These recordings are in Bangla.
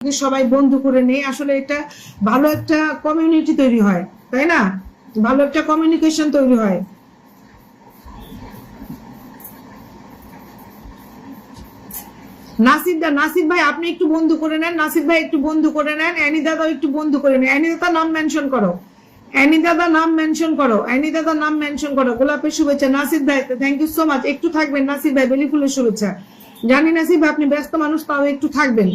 সবাই বন্ধু করে নেই, আসলে এটা ভালো একটা কমিউনিটি তৈরি হয়, তাই না? ভালো একটা কমিউনিকেশন তৈরি হয়। নাসির ভাই আপনি একটু বন্ধু করে নেন, নাসির ভাই একটু বন্ধু করে নেন, অ্যানি দাদা একটু বন্ধু করে নেন। অ্যানি দাদা নাম মেনশন করো, অ্যানি দাদা নাম মেনশন করো, অ্যানি দাদা নাম মেনশন করো। গোলাপের শুভেচ্ছা নাসির ভাই, থ্যাংক ইউ সো মাচ। একটু থাকবেন নাসির ভাই, বেলি ফুলের শুভেচ্ছা। জানি নাসির ভাই আপনি ব্যস্ত মানুষ, তাও একটু থাকবেন।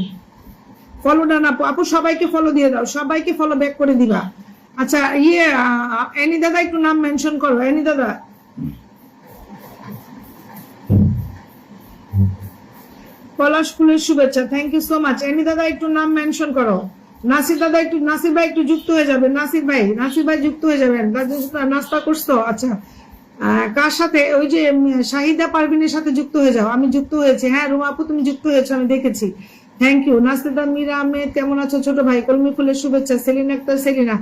ফলো ডান আপু, আপু সবাইকে ফলো দিয়ে দাও, সবাইকে ফলো ব্যাক করে দিবা। আচ্ছা অ্যানি দাদা একটু নাম মেনশন করো, অ্যানি দাদা। পলাশ ফুলের শুভেচ্ছা, thank you so much. Annie দাদা একটু নাম মেনশন করো। নাসির দাদা একটু, নাসির ভাই একটু যুক্ত হয়ে যাবেন, নাসির ভাই যুক্ত হয়ে যাবেন। নাস্তা করছো? আচ্ছা কার সাথে? ওই যে শাহিদা পারভিনের সাথে যুক্ত হয়ে যাও। আমি যুক্ত হয়েছি, হ্যাঁ রুমা আপু তুমি যুক্ত হয়েছো, আমি দেখেছি। Thank you. নাসিদা মীরা আহমেদ কেমন আছো ছোট ভাই? কলমি ফুলের শুভেচ্ছা। Selina Akter Selina,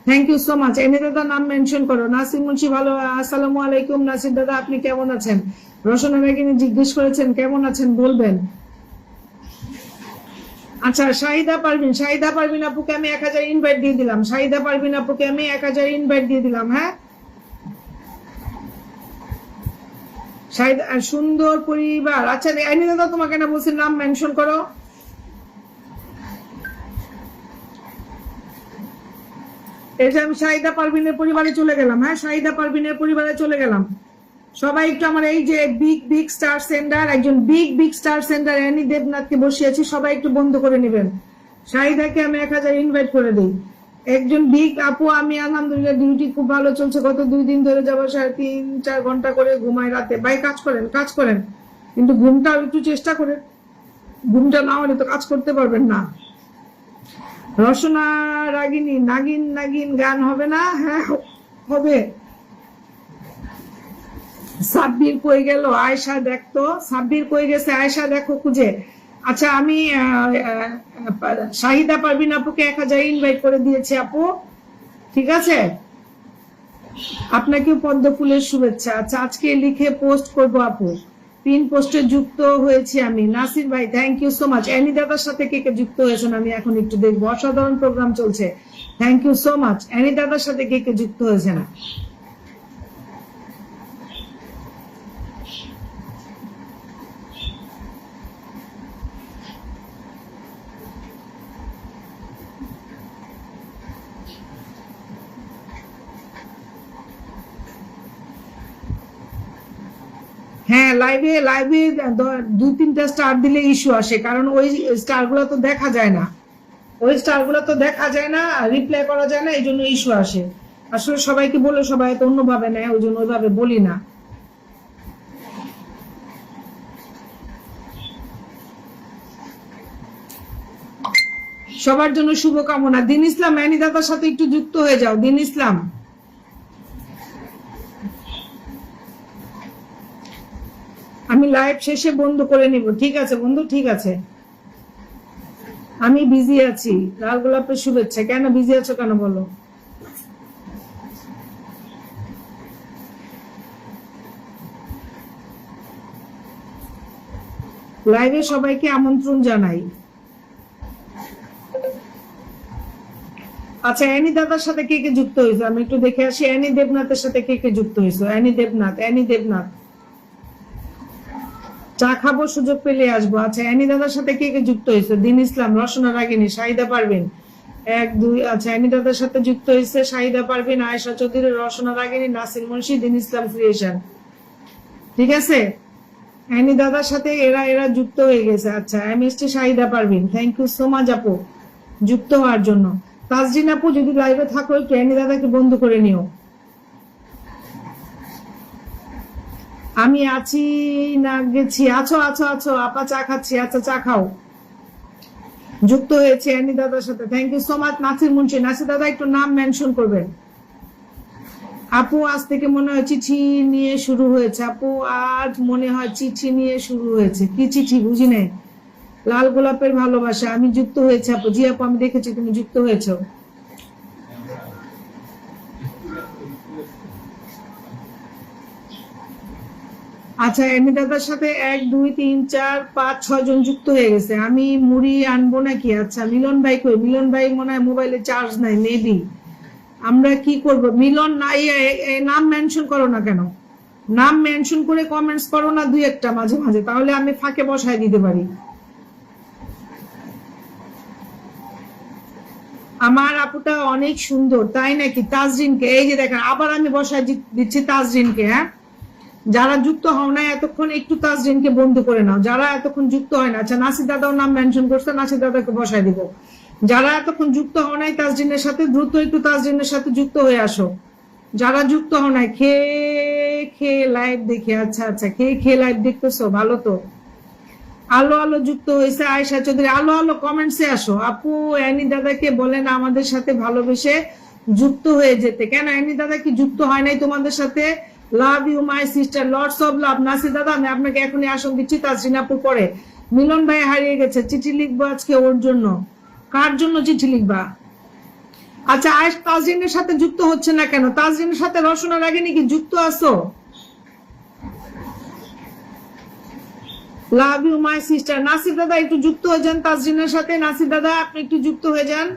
thank you so much. এনে দাদা নাম মেনশন করো। নাসির মুন্সি ভালো, আসসালামু আলাইকুম নাসির দাদা, আপনি কেমন আছেন? রোশনা বেগিনী জিজ্ঞেস করেছেন কেমন আছেন, বলবেন। আচ্ছা শাহিদা পারভিন আপুকে আমি 1000 ইনভাইট দিয়ে দিলাম। শাহিদা পারভিন আপুকে আমি 1000 ইনভাইট দিয়ে দিলাম। হ্যাঁ শাহিদা, সুন্দর পরিবার। আচ্ছা আইনি দাদা তোমাকে না বলছি নাম মেনশন করো। এই যে আমি শাহিদা পারভিনের পরিবারে চলে গেলাম। হ্যাঁ শাহিদা পারভিনের পরিবারে চলে গেলাম। সবাই একটু আমার এই যে বিগ স্টার সেন্টার, একজন বিগ স্টার সেন্টার অ্যানি দেবনাথকে বসিয়েছি, সবাই একটু বন্ধ করে নেবেন। শাহিদাকে আমি 1000 ইনভাইট করে দিই। একজন বিগ আপু, আমি আলহামদুলিল্লাহ ডিউটি খুব ভালো চলছে, গত 2 দিন ধরে যাবো 3.5-4 ঘন্টা করে ঘুমাই রাতে। ভাই কাজ করেন কিন্তু ঘুমটাও একটু চেষ্টা করে, ঘুমটা না হলে তো কাজ করতে পারবেন না। রসনা রাগিনী, নাগিন গান হবে না? হ্যাঁ হবে। সাব্বির কই গেল? আয়শা দেখতো, সাব্বির কই গেছে? আয়শা দেখো খুঁজে। আচ্ছা আমি শাহিদা পারভিন আপুকে 1000 ইনভাইট করে দিয়েছি আপু, ঠিক আছে? আপনাকেও পদ্ম ফুলের শুভেচ্ছা। আচ্ছা আজকে লিখে পোস্ট করবো আপু, পিন পোস্টে যুক্ত হয়েছি আমি। নাসির ভাই thank you so much. Annie দাদার সাথে কে কে যুক্ত হয়েছেন আমি এখন একটু দেখবো, অসাধারণ প্রোগ্রাম চলছে। Thank you so much. Annie দাদার সাথে কে কে যুক্ত হয়েছেন? হ্যাঁ লাইভে 2-3টা স্টার দিলে ইস্যু আসে, কারণ ওই স্টার গুলো তো দেখা যায় না, রিপ্লাই করা যায় না, এই জন্য ইস্যু আসে। আসলে সবাইকে বলে সবাই তো অন্যভাবে নেয়, ওই জন্য ওইভাবে বলি না। সবার জন্য শুভকামনা। দিন ইসলাম অ্যানি দাদার সাথে একটু যুক্ত হয়ে যাও। দিন ইসলাম, আমি লাইভ শেষে বন্ধ করে নিব, ঠিক আছে বন্ধু, ঠিক আছে। আমি বিজি আছি। লাল গোলাপের শুভেচ্ছা। কেন বিজি আছো কেন বলো? লাইভে সবাইকে আমন্ত্রণ জানাই। আচ্ছা অ্যানি দাদার সাথে কে কে যুক্ত হয়েছে আমি একটু দেখে আসি। অ্যানি দেবনাথের সাথে কে কে যুক্ত হয়েছে? অ্যানি দেবনাথ, চা খাবো, সুযোগ পেলে আসবো। আচ্ছা অ্যানি দাদার সাথে কে কে যুক্ত হয়েছে? দিন ইসলাম, রসনা রাগিনী, শাহিদা পারভিন 1 2। আচ্ছা অ্যানি দাদার সাথে যুক্ত হয়েছে শাহিদা পারভিন, আয়েশা চৌধুরী, রসনা রাগিনী, নাসির মুন্সি, দিন ইসলাম ক্রিয়েশন, ঠিক আছে? অ্যানি দাদার সাথে এরা যুক্ত হয়ে গেছে। আচ্ছা MST Shahida Parvin, thank you so much আপু যুক্ত হওয়ার জন্য। তাজরিন আপু যদি লাইভে থাকো একটু অ্যানি দাদাকে বন্ধ করে নিও। আমি আছি না গেছি? আছো আপা, চা খাচ্ছি। আচ্ছা চা খাও। যুক্ত হয়েছে অ্যানি দাদার সাথে, thank you so much. Nasir Munshi, Nasir দাদা একটু নাম মেনশন করবেন। আপু আজ থেকে মনে হয় চিঠি নিয়ে শুরু হয়েছে। আপু আজ মনে হয় চিঠি নিয়ে শুরু হয়েছে, কি চিঠি বুঝি নাই। লাল গোলাপের ভালোবাসা, আমি যুক্ত হয়েছে আপু। জি আপু আমি দেখেছি তুমি যুক্ত হয়েছো। আচ্ছা, এমনি দাদার সাথে 1 2 3 4 5 6 জন যুক্ত হয়ে গেছে। আমি মুড়ি আনবো নাকি? আচ্ছা, মিলন ভাই কই? মিলন ভাই মনে হয় মোবাইলে চার্জ নাই, মেবি। আমরা কি করব? মিলন নাই, নাম মেনশন করো না কেন? নাম মেনশন করে কমেন্টস করো না দুই একটা মাঝে মাঝে, তাহলে আমি ফাঁকে বসায় দিতে পারি। আমার আপুটা অনেক সুন্দর, তাই নাকি? তাজরিনকে এই যে দেখেন, আবার আমি বসায় দিচ্ছি তাজরিনকে। হ্যাঁ, যারা যুক্ত হও না এতক্ষণ একটু তাজরিনকে বন্ধ করে নাও, যারা এতক্ষণ যুক্ত হয় না। আচ্ছা, নাসির দাদাও নাম মেনশন করছে, নাসির দাদাকে বসায় দিব। যারা এতক্ষণ যুক্ত হও নাই তাজরিনের সাথে, দ্রুত একটু তাজরিনের সাথে যুক্ত হয়ে আসো। যারা যুক্ত হও নাই, খেয়ে খেয়ে লাইভ দেখে, আচ্ছা আচ্ছা, খেয়ে খেয়ে লাইভ দেখতেছো, ভালো তো। আলো আলো যুক্ত হয়েছে আয়েশা চৌধুরী। আলো আলো কমেন্টসে আসো। আপু অ্যানি দাদাকে বলেন আমাদের সাথে ভালোবেসে যুক্ত হয়ে যেতে। কেন অ্যানি দাদা কি যুক্ত হয় নাই তোমাদের সাথে? Love you my sister, lords of love. Nasir দাদা আমি আপনাকে এখনই আসন দিচ্ছি, তাজরিন আপু পরে। মিলন ভাই হারিয়ে গেছে, চিঠি লিখবো আজকে ওর জন্য। কার জন্য চিঠি লিখবা? আচ্ছা, আয়েশ তাজরিনের সাথে যুক্ত হচ্ছে না কেন? তাজরিনের সাথে রসনার আগে নাকি যুক্ত আছো? Love you my sister. Nasir দাদা একটু যুক্ত হয়ে যান তাজরিনের সাথে। নাসির দাদা আপনি একটু যুক্ত হয়ে যান।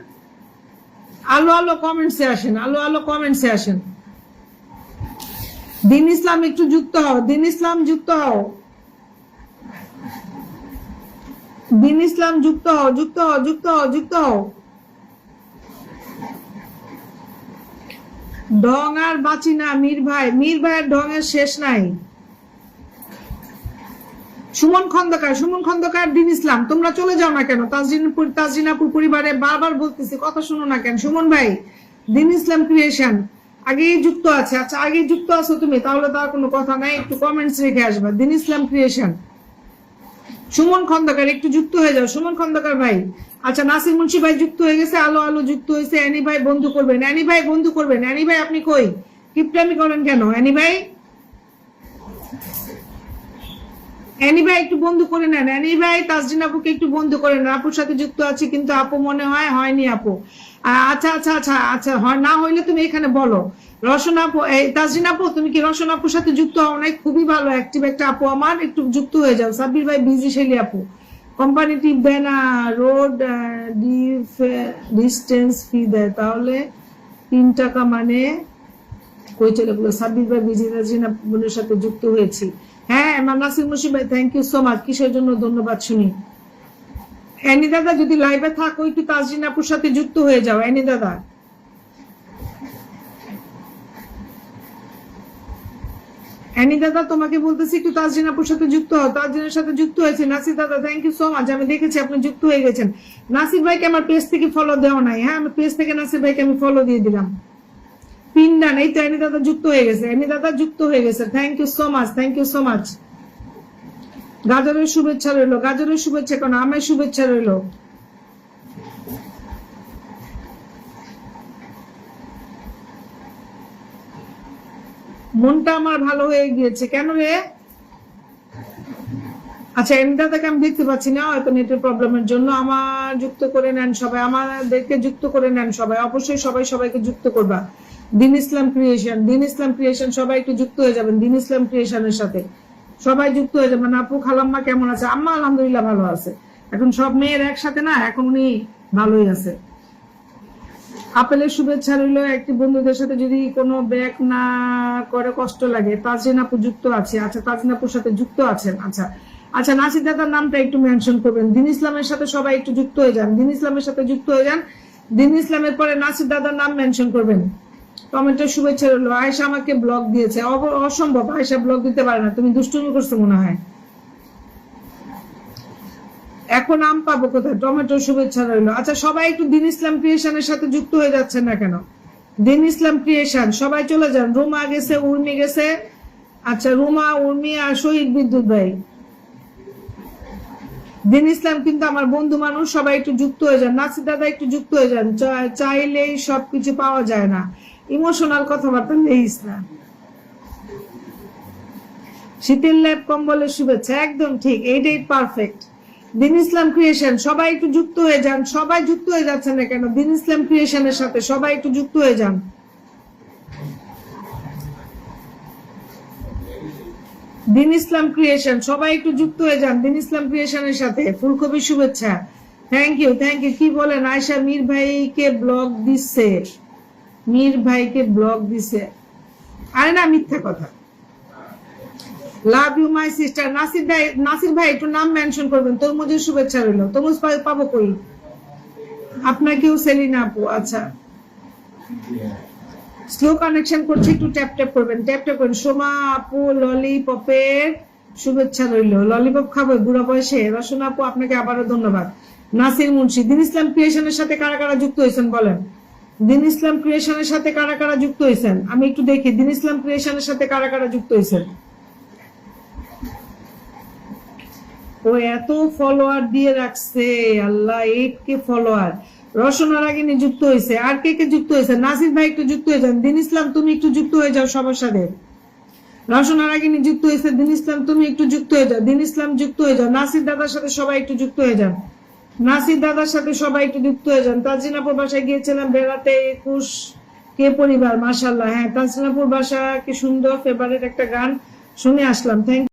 আলো আলো কমেন্টসে আসেন, আলো আলো কমেন্টসে আসেন। দিন ইসলাম একটু যুক্ত হও, দিন ইসলাম যুক্ত হও, দিন ইসলাম যুক্ত হও, যুক্ত হও, যুক্ত হও, যুক্ত হও। ঢং আর বাঁচি না মীর ভাই, মীর ভাইয়ের ঢঙের শেষ নাই। সুমন খন্দকার, সুমন খন্দকার, দিন ইসলাম, তোমরা চলে যাও না কেন? তাজরিনাপুর পরিবারে বারবার বলতেছি, কথা শুনো না কেন? সুমন ভাই, দিন ইসলাম ক্রিয়েশন আগেই যুক্ত আছে। আচ্ছা, আগেই যুক্ত আছো তুমি, তাহলে তার কোনো কথা নাই, একটু কমেন্টস রেখে আসবা। দিন ইসলাম ক্রিয়েশন, সুমন খন্দকার একটু যুক্ত হয়ে যাও, সুমন খন্দকার ভাই। আচ্ছা, নাসির মুন্সি ভাই যুক্ত হয়ে গেছে, আলো আলো যুক্ত হয়েছে। অ্যানি ভাই বন্ধু করবেন, অ্যানি ভাই বন্ধু করবেন। অ্যানি ভাই আপনি কই? কিপটামি করেন কেন অ্যানি ভাই? অ্যানি ভাই একটু বন্ধু করে নেন, অ্যানি ভাই তাজরিন আপুকে একটু বন্ধু করে নেন। আপুর সাথে যুক্ত আছে কিন্তু আপু মনে হয় হয়নি আপু। আচ্ছা আচ্ছা আচ্ছা আচ্ছা, হয় না হইলে তুমি এখানে বলো। রসনা আপু, তাজরিন আপু তুমি কি রসনা আপুর সাথে যুক্ত হও নাই? খুবই ভালো অ্যাক্টিভ একটা আপু আমার, একটু যুক্ত হয়ে যাও। সাব্বির ভাই বিজি শেলি আপু, কোম্পানিটি বেনা রোড ডিস্টেন্স ফি দেয়, তাহলে 3 টাকা মানে কই চলে গেলো? সাব্বির ভাই বিজি, তাজরিন আপুর সাথে যুক্ত হয়েছি। হ্যাঁ, নাসির মুন্সি ভাই থ্যাংক ইউ সো মাচ। কিসের জন্য ধন্যবাদ শুনি। অ্যানি দাদা যদি লাইভে থাকো একটু তাজরিন আপুর সাথে যুক্ত হয়ে যাও। অ্যানি দাদা, অ্যানি দাদা তোমাকে বলতেছি একটু তাজরিন আপুর সাথে যুক্ত হও। তাজরিনের সাথে যুক্ত হয়েছে। নাসির দাদা থ্যাংক ইউ সো মাচ, আমি দেখেছি আপনি যুক্ত হয়ে গেছেন। নাসির ভাইকে আমার পেজ থেকে ফলো দেওয়া নাই। হ্যাঁ, আমি পেজ থেকে নাসির ভাইকে আমি ফলো দিয়ে দিলাম। পিন্ডান, এই তো অ্যানি দাদা যুক্ত হয়ে গেছে, অ্যানি দাদা যুক্ত হয়ে গেছে। Thank you so much, thank you so much. গাজরের শুভেচ্ছা রইলো, গাজরের শুভেচ্ছা কেন, আমের শুভেচ্ছা রইলো। মনটা আমার ভালো হয়ে গিয়েছে। কেন রে? আচ্ছা, এমদাদাকে আমি দেখতে পাচ্ছি না, হয়তো নেটের প্রবলেমের জন্য। আমার যুক্ত করে নেন সবাই, আমাদেরকে যুক্ত করে নেন সবাই, অবশ্যই সবাই সবাইকে যুক্ত করবা। দিন ইসলাম ক্রিয়েশন, দিন ইসলাম ক্রিয়েশন, সবাই একটু যুক্ত হয়ে যাবেন দিন ইসলাম ক্রিয়েশনের সাথে। সবাই যুক্ত হয়ে যাবেন। আপু খালাম্মা কেমন আছে? আম্মা আলহামদুলিল্লাহ ভালো আছে। এখন সব মেয়ের একসাথে না, এখন উনি ভালোই আছে। আপেলের শুভেচ্ছা রইল। একটি বন্ধুদের সাথে যদি কোনো ব্যাক না করে কষ্ট লাগে। তাজরিন আপু যুক্ত আছে। আচ্ছা, তাজরিন আপুর সাথে যুক্ত আছেন। আচ্ছা আচ্ছা, নাসির দাদার নামটা একটু মেনশন করবেন। দিন ইসলামের সাথে সবাই একটু যুক্ত হয়ে যান, দিন ইসলামের সাথে যুক্ত হয়ে যান। দিন ইসলামের পরে নাসির দাদার নাম মেনশন করবেন। কমেন্টের শুভেচ্ছা রইল। আয়েশা আমাকে ব্লগ দিয়েছে, অসম্ভব, আয়েশা ব্লগ দিতে পারে না, তুমি দুষ্টুমি করছো মনে হয়। এখন আম পাবো কোথায়? টমেটোর শুভেচ্ছা রইল। আচ্ছা, সবাই একটু দিন ইসলাম ক্রিয়েশনের সাথে যুক্ত হয়ে যাচ্ছেন না কেন? দিন ইসলাম ক্রিয়েশন সবাই চলে যান। রুমা গেছে, উর্মি গেছে। আচ্ছা, রুমা, উর্মি আর শহীদ বিদ্যুৎ ভাই। দিন ইসলাম কিন্তু আমার বন্ধু মানুষ, সবাই একটু যুক্ত হয়ে যান। নাসির দাদা একটু যুক্ত হয়ে যান। চাইলেই সবকিছু পাওয়া যায় না, ইমোশনাল কথাবার্তা নেই না। শীতের ল্যাব কম্বলের শুভেচ্ছা, একদম ঠিক, এইটাই পারফেক্ট। দিন ইসলাম ক্রিয়েশন সবাই একটু যুক্ত হয়ে যান। সবাই যুক্ত হয়ে যাচ্ছেন না কেন? দিন ইসলাম ক্রিয়েশনের সাথে সবাই একটু যুক্ত হয়ে যান। দিন ইসলাম ক্রিয়েশন, সবাই একটু যুক্ত হয়ে যান দিন ইসলাম ক্রিয়েশনের সাথে। ফুলকপি শুভেচ্ছা, থ্যাংক ইউ থ্যাংক ইউ। কি বলেন আয়শা? মীর ভাইকে ব্লক দিচ্ছে, মীর ভাইকে ব্লক দিছে। আরে না, মিথ্যা কথা। Love you my sister. Nasir ভাই একটু নাম মেনশন করবেন। তরমুজের শুভেচ্ছা রইল। তরমুজ পাবো কই? আপনাকেও সেলিনা আপু। আচ্ছা, স্লো কানেকশন করছে, একটু ট্যাপ ট্যাপ করবেন, ট্যাপ ট্যাপ করবেন। সোমা আপু ললিপপের শুভেচ্ছা রইল। ললিপপ খাবো বুড়া বয়সে? রসনা আপু আপনাকে আবারও ধন্যবাদ। নাসির মুন্সি, দিন ইসলাম ক্রিয়েশনের সাথে কারা কারা যুক্ত হয়েছেন বলেন? দিন ইসলাম ক্রিয়েশনের সাথে কারা কারা যুক্ত হয়েছেন আমি একটু দেখি। দিন ইসলাম ক্রিয়েশনের সাথে কারা কারা যুক্ত হয়েছেন? ও এত ফলোয়ার দিয়ে রাখছে, আল্লাহ, 8K ফলোয়ার। রসনা রাগিনী যুক্ত হয়েছে। আর কে কে যুক্ত হয়েছে? নাসির ভাই একটু যুক্ত হয়ে যান। দিন ইসলাম তুমি একটু যুক্ত হয়ে যাও সবার সাথে। রসনা রাগিনী যুক্ত হয়েছে। দিন ইসলাম তুমি একটু যুক্ত হয়ে যাও। দিন ইসলাম যুক্ত হয়ে যাও। নাসির দাদার সাথে সবাই একটু যুক্ত হয়ে যান। নাসির দাদার সাথে সবাই একটু যুক্ত হয়ে যান। তাজরিনাপুর বাসায় গিয়েছিলাম বেড়াতে, 21K পরিবার, মাশাআল্লাহ। হ্যাঁ, তাজরিনাপুর বাসা কি সুন্দর, ফেভারিট একটা গান শুনে আসলাম। থ্যাংক